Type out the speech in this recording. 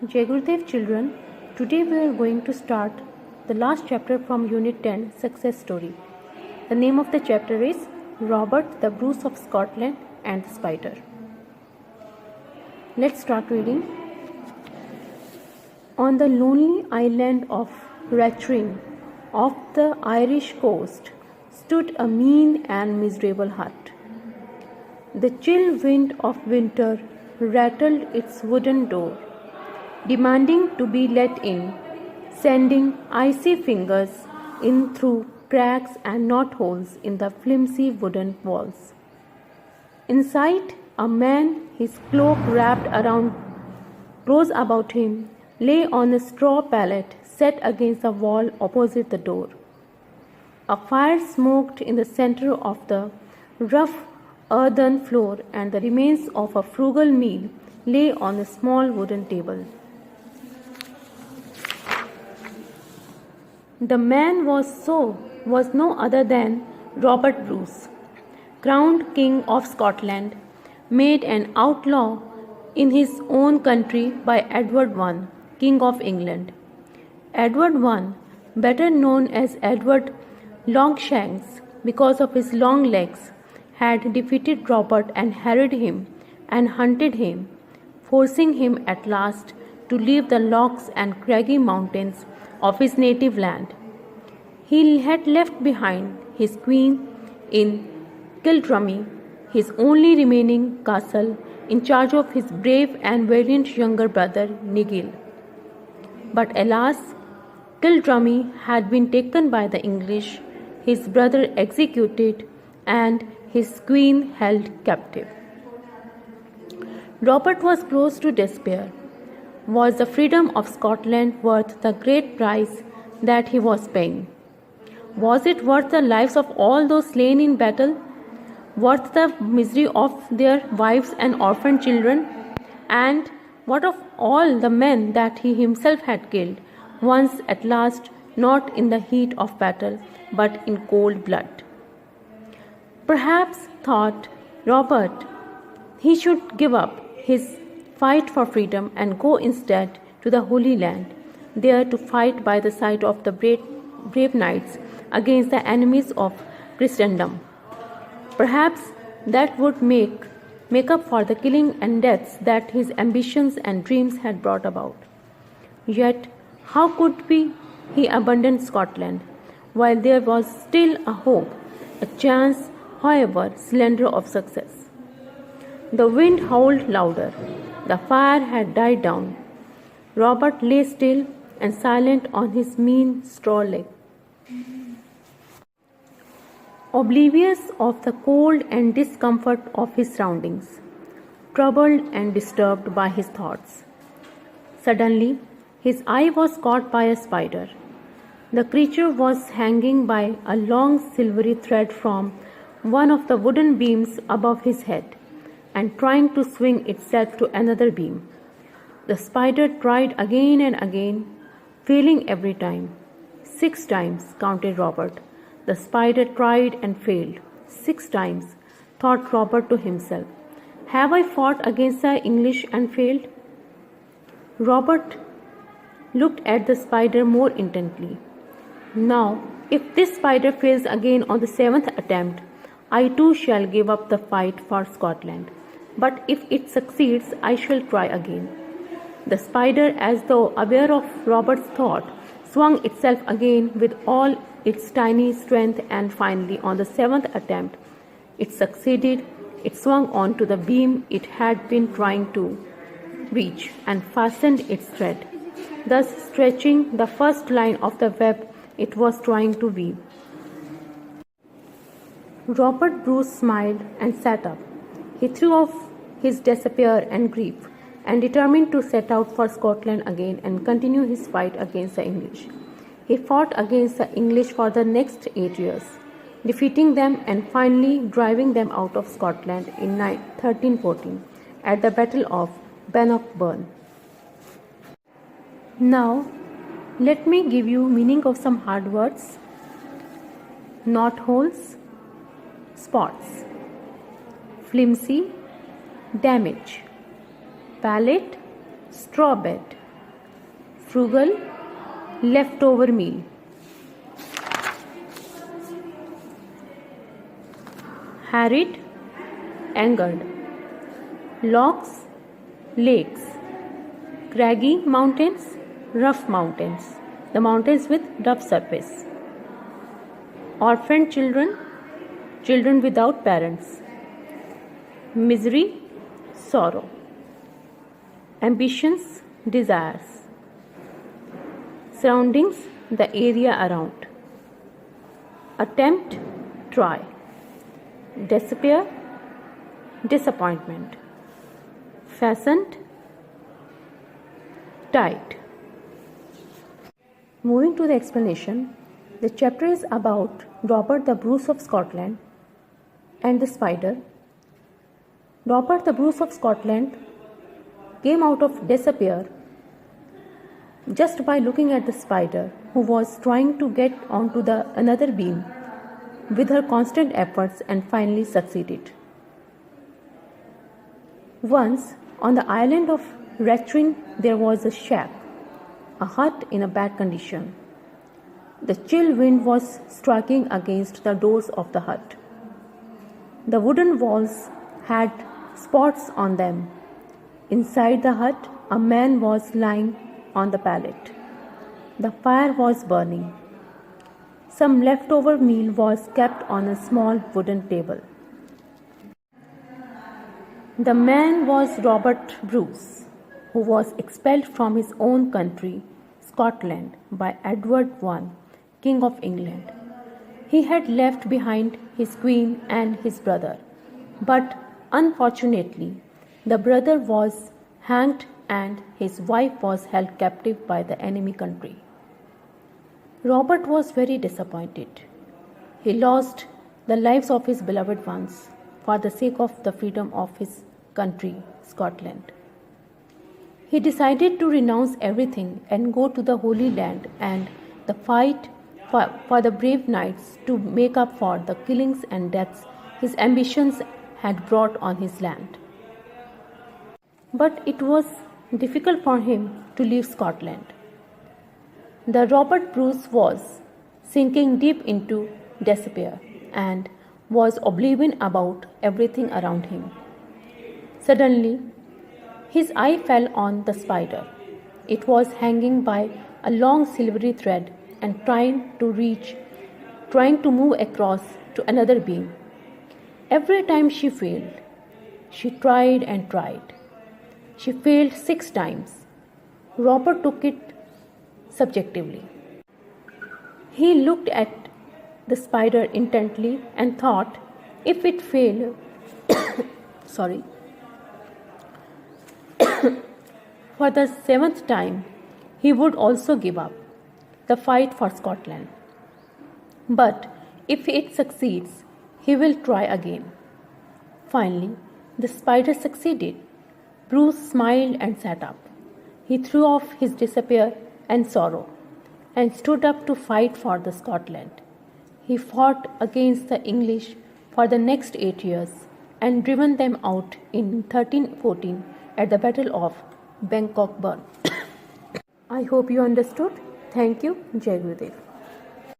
Jai Gurudev children, today we are going to start the last chapter from Unit 10 Success Story. The name of the chapter is Robert the Bruce of Scotland and the Spider. Let's start reading. On the lonely island of Rathlin, off the Irish coast, stood a mean and miserable hut. The chill wind of winter rattled its wooden door, demanding to be let in, sending icy fingers in through cracks and knotholes in the flimsy wooden walls. Inside, a man, his cloak wrapped around close about him, lay on a straw pallet set against the wall opposite the door. A fire smoked in the center of the rough earthen floor, and the remains of a frugal meal lay on a small wooden table. The man was no other than Robert Bruce, crowned King of Scotland, made an outlaw in his own country by Edward I, King of England. Edward I, better known as Edward Longshanks because of his long legs, had defeated Robert and harried him and hunted him, forcing him at last to leave the lochs and craggy mountains of his native land. He had left behind his queen in Kildrummy, his only remaining castle, in charge of his brave and valiant younger brother Nigel. But alas, Kildrummy had been taken by the English, his brother executed, and his queen held captive. Robert was close to despair. Was the freedom of Scotland worth the great price that he was paying? Was it worth the lives of all those slain in battle? Worth the misery of their wives and orphan children? And what of all the men that he himself had killed, once at last not in the heat of battle, but in cold blood? Perhaps, thought Robert, he should give up his fight for freedom and go instead to the Holy Land, there to fight by the side of the brave knights against the enemies of Christendom. Perhaps that would make up for the killing and deaths that his ambitions and dreams had brought about. Yet, how could he abandon Scotland, while there was still a hope, a chance, however slender, of success? The wind howled louder. The fire had died down. Robert lay still and silent on his mean straw leg, oblivious of the cold and discomfort of his surroundings, troubled and disturbed by his thoughts. Suddenly, his eye was caught by a spider. The creature was hanging by a long silvery thread from one of the wooden beams above his head and trying to swing itself to another beam. The spider tried again and again, failing every time. 6 times, counted Robert. The spider tried and failed. 6 times, thought Robert to himself. Have I fought against the English and failed? Robert looked at the spider more intently. Now, if this spider fails again on the 7th attempt, I too shall give up the fight for Scotland. But if it succeeds, I shall try again. The spider, as though aware of Robert's thought, swung itself again with all its tiny strength, and finally, on the 7th attempt, it succeeded. It swung on to the beam it had been trying to reach and fastened its thread, thus stretching the first line of the web it was trying to weave. Robert Bruce smiled and sat up. He threw off his despair and grief and determined to set out for Scotland again and continue his fight against the English. He fought against the English for the next 8 years, defeating them and finally driving them out of Scotland in 1314 at the Battle of Bannockburn. Now, let me give you meaning of some hard words. Knotholes, spots. Flimsy, damage. Pallet, straw bed. frugal, leftover meal. Harried, angered. Lochs, lakes. Craggy mountains, rough mountains. The mountains with rough surface. Orphaned children, children without parents. Misery, sorrow. Ambitions, desires. Surroundings, the area around. Attempt, try. Despair, disappointment. Fastened, tied. Moving to the explanation, the chapter is about Robert the Bruce of Scotland and the spider. Robert the Bruce of Scotland came out of despair just by looking at the spider, who was trying to get onto the another beam with her constant efforts, and finally succeeded. Once on the island of Rathlin there was a shack, a hut in a bad condition. The chill wind was striking against the doors of the hut. The wooden walls had spots on them. Inside the hut, a man was lying on the pallet. The fire was burning. Some leftover meal was kept on a small wooden table. The man was Robert Bruce, who was expelled from his own country, Scotland, by Edward I, King of England. He had left behind his queen and his brother, but unfortunately, the brother was hanged and his wife was held captive by the enemy country. Robert was very disappointed. He lost the lives of his beloved ones for the sake of the freedom of his country, Scotland. He decided to renounce everything and go to the Holy Land and the fight for the brave knights to make up for the killings and deaths his ambitions had brought on his land. But it was difficult for him to leave Scotland. The Robert Bruce was sinking deep into despair and was oblivious about everything around him. Suddenly, his eye fell on the spider. It was hanging by a long silvery thread and trying to move across to another beam. Every time she failed. She tried and tried. She failed 6 times. Robert took it subjectively. He looked at the spider intently and thought, if it failed, for the 7th time, he would also give up the fight for Scotland. But if it succeeds, he will try again. Finally, the spider succeeded. Bruce smiled and sat up. He threw off his despair and sorrow and stood up to fight for the Scotland. He fought against the English for the next 8 years and driven them out in 1314 at the Battle of Bannockburn. I hope you understood. Thank you. Jai Gurudev.